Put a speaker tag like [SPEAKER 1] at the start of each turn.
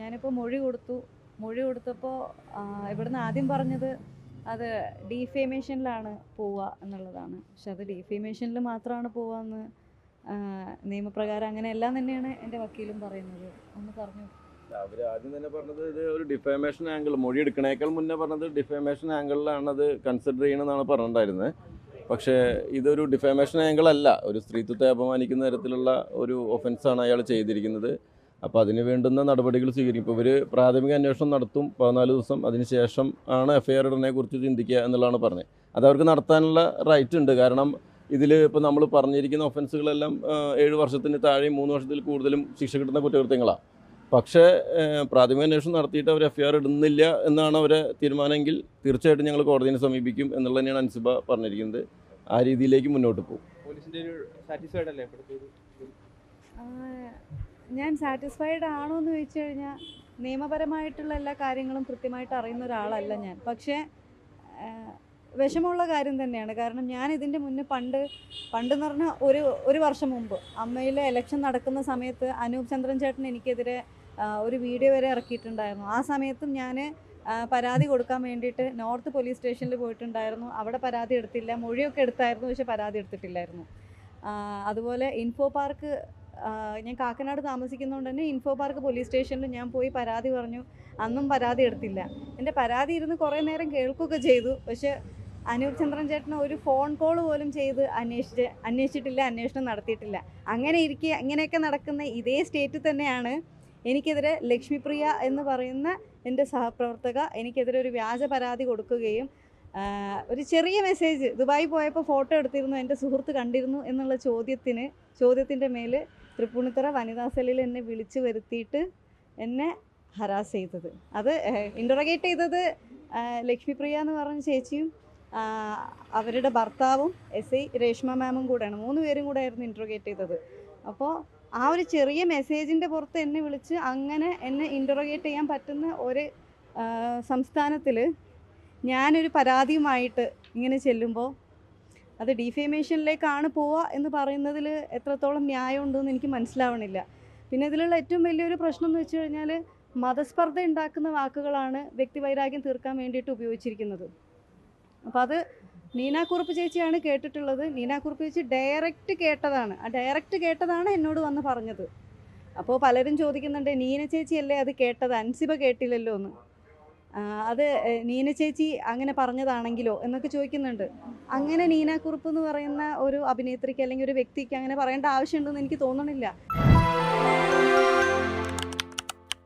[SPEAKER 1] ഞാനിപ്പോൾ മൊഴി കൊടുത്തപ്പോൾ ഇവിടുന്ന് ആദ്യം പറഞ്ഞത് അത് ഡീഫേമേഷനിലാണ് പോവുക എന്നുള്ളതാണ്. പക്ഷെ അത് ഡീഫേമേഷനിൽ മാത്രമാണ് പോവാന്ന് നിയമപ്രകാരം അങ്ങനെയല്ല തന്നെയാണ് എൻ്റെ വക്കീലും പറയുന്നത്. ഒന്ന് പറഞ്ഞു.
[SPEAKER 2] അവർ ആദ്യം തന്നെ പറഞ്ഞത് ഇത് ഒരു ഡിഫേമേഷൻ ആംഗിൾ, മൊഴി എടുക്കണേക്കാൾ മുന്നേ പറഞ്ഞത് ഡിഫേമേഷൻ ആംഗിളിലാണ് അത് കൺസിഡർ ചെയ്യണമെന്നാണ് പറഞ്ഞിട്ടുണ്ടായിരുന്നത്. പക്ഷേ ഇതൊരു ഡിഫേമേഷൻ ആംഗിൾ അല്ല, ഒരു സ്ത്രീത്വത്തെ അപമാനിക്കുന്ന തരത്തിലുള്ള ഒരു ഒഫൻസാണ് അയാൾ ചെയ്തിരിക്കുന്നത്. അപ്പോൾ അതിന് വേണ്ടുന്ന നടപടികൾ സ്വീകരിക്കും. ഇപ്പോൾ ഇവർ പ്രാഥമിക അന്വേഷണം നടത്തും 14 ദിവസം, അതിനുശേഷം ആണ് FIR ഇടനെ കുറിച്ച് ചിന്തിക്കുക എന്നുള്ളതാണ് പറഞ്ഞത്. അത് അവർക്ക് നടത്താനുള്ള റൈറ്റ് ഉണ്ട്. കാരണം ഇതിൽ ഇപ്പോൾ നമ്മൾ പറഞ്ഞിരിക്കുന്ന ഒഫൻസുകളെല്ലാം 7 വർഷത്തിന് താഴെയും 3 വർഷത്തിൽ കൂടുതലും ശിക്ഷ കിട്ടുന്ന കുറ്റകൃത്യങ്ങളാണ്. പക്ഷേ പ്രാഥമിക അന്വേഷണം നടത്തിയിട്ട് അവർ FIR ഇടുന്നില്ല എന്നാണ് അവരെ തീരുമാനമെങ്കിൽ തീർച്ചയായിട്ടും ഞങ്ങൾ കോടതിയെ സമീപിക്കും എന്നുള്ളത് തന്നെയാണ് അൻസിബ പറഞ്ഞിരിക്കുന്നത്. ആ രീതിയിലേക്ക് മുന്നോട്ട് പോകും.
[SPEAKER 1] ഞാൻ സാറ്റിസ്ഫൈഡ് ആണോ എന്ന് ചോദിച്ചു കഴിഞ്ഞാൽ നിയമപരമായിട്ടുള്ള എല്ലാ കാര്യങ്ങളും കൃത്യമായിട്ട് അറിയുന്ന ഒരാളല്ല ഞാൻ. പക്ഷേ വിഷമമുള്ള കാര്യം തന്നെയാണ്. കാരണം ഞാൻ ഇതിൻ്റെ മുന്നേ പണ്ടെന്ന് പറഞ്ഞാൽ ഒരു വർഷം മുമ്പ് അമ്മയിലെ ഇലക്ഷൻ നടക്കുന്ന സമയത്ത് അനൂപ് ചന്ദ്രൻ ചേട്ടൻ എനിക്കെതിരെ ഒരു വീഡിയോ വരെ ഇറക്കിയിട്ടുണ്ടായിരുന്നു. ആ സമയത്തും ഞാൻ പരാതി കൊടുക്കാൻ വേണ്ടിയിട്ട് നോർത്ത് പോലീസ് സ്റ്റേഷനിൽ പോയിട്ടുണ്ടായിരുന്നു. അവിടെ പരാതി എടുത്തില്ല, മൊഴിയൊക്കെ എടുത്തായിരുന്നു, പക്ഷെ പരാതി എടുത്തിട്ടില്ലായിരുന്നു. അതുപോലെ ഇൻഫോ പാർക്ക്, ഞാൻ കാക്കനാട് താമസിക്കുന്നതുകൊണ്ട് തന്നെ ഇൻഫോ പാർക്ക് പോലീസ് സ്റ്റേഷനിൽ ഞാൻ പോയി പരാതി പറഞ്ഞു. അന്നും പരാതി എടുത്തില്ല. എൻ്റെ പരാതി ഇരുന്ന് കുറേ നേരം കേൾക്കുകയൊക്കെ ചെയ്തു. പക്ഷെ അനൂപ് ചന്ദ്രൻ ചേട്ടന് ഒരു ഫോൺ കോൾ പോലും ചെയ്ത് അന്വേഷിച്ചിട്ടില്ല, അന്വേഷണം നടത്തിയിട്ടില്ല. അങ്ങനെ ഇങ്ങനെയൊക്കെ നടക്കുന്ന ഇതേ സ്റ്റേറ്റിൽ തന്നെയാണ് എനിക്കെതിരെ ലക്ഷ്മിപ്രിയ എന്ന് പറയുന്ന എൻ്റെ സഹപ്രവർത്തക എനിക്കെതിരെ ഒരു വ്യാജ പരാതി കൊടുക്കുകയും ഒരു ചെറിയ മെസ്സേജ്, ദുബായി പോയപ്പോൾ ഫോട്ടോ എടുത്തിരുന്നു, എൻ്റെ സുഹൃത്ത് കണ്ടിരുന്നു എന്നുള്ള ചോദ്യത്തിൻ്റെ മേൽ തൃപ്പൂണിത്തുറ വനിതാ സെല്ലിൽ എന്നെ വിളിച്ചു വരുത്തിയിട്ട് എന്നെ ഹരാസ് ചെയ്തത്. അത് ഇൻറ്ററോഗേറ്റ് ചെയ്തത് ലക്ഷ്മിപ്രിയ എന്ന് പറഞ്ഞ ചേച്ചിയും അവരുടെ ഭർത്താവും SI രേഷ്മ മാമും കൂടെയാണ്. 3 പേരും കൂടെ ആയിരുന്നു ഇൻറ്ററോഗേറ്റ് ചെയ്തത്. അപ്പോൾ ആ ഒരു ചെറിയ മെസ്സേജിൻ്റെ പുറത്ത് എന്നെ വിളിച്ച് അങ്ങനെ എന്നെ ഇൻറ്ററോഗേറ്റ് ചെയ്യാൻ പറ്റുന്ന ഒരു സംസ്ഥാനത്തിൽ ഞാനൊരു പരാതിയുമായിട്ട് ഇങ്ങനെ ചെല്ലുമ്പോൾ അത് ഡീഫേമേഷനിലേക്കാണ് പോവുക എന്ന് പറയുന്നതിൽ എത്രത്തോളം ന്യായമുണ്ടെന്ന് എനിക്ക് മനസ്സിലാവണില്ല. പിന്നെ ഇതിലുള്ള ഏറ്റവും വലിയൊരു പ്രശ്നം എന്ന് വെച്ച് കഴിഞ്ഞാൽ മതസ്പർദ്ധ ഉണ്ടാക്കുന്ന വാക്കുകളാണ് വ്യക്തിവൈരാഗ്യം തീർക്കാൻ വേണ്ടിയിട്ട് ഉപയോഗിച്ചിരിക്കുന്നത്. അപ്പോൾ അത് നീനാക്കുറുപ്പ് ചേച്ചിയാണ് കേട്ടിട്ടുള്ളത്. നീനാക്കുറുപ്പ് ചേച്ചി ഡയറക്റ്റ് കേട്ടതാണ് എന്നോട് വന്ന് പറഞ്ഞത്. അപ്പോൾ പലരും ചോദിക്കുന്നുണ്ട്, നീന ചേച്ചിയല്ലേ അത് കേട്ടത്, അൻസിബ കേട്ടില്ലല്ലോ എന്ന്. അത് നീന ചേച്ചി അങ്ങനെ പറഞ്ഞതാണെങ്കിലോ എന്നൊക്കെ ചോദിക്കുന്നുണ്ട്. അങ്ങനെ നീനാക്കുറുപ്പ് എന്ന് പറയുന്ന ഒരു അഭിനേത്രിക്ക് അല്ലെങ്കിൽ ഒരു വ്യക്തിക്ക് അങ്ങനെ പറയേണ്ട ആവശ്യമുണ്ടെന്ന് എനിക്ക് തോന്നണില്ല.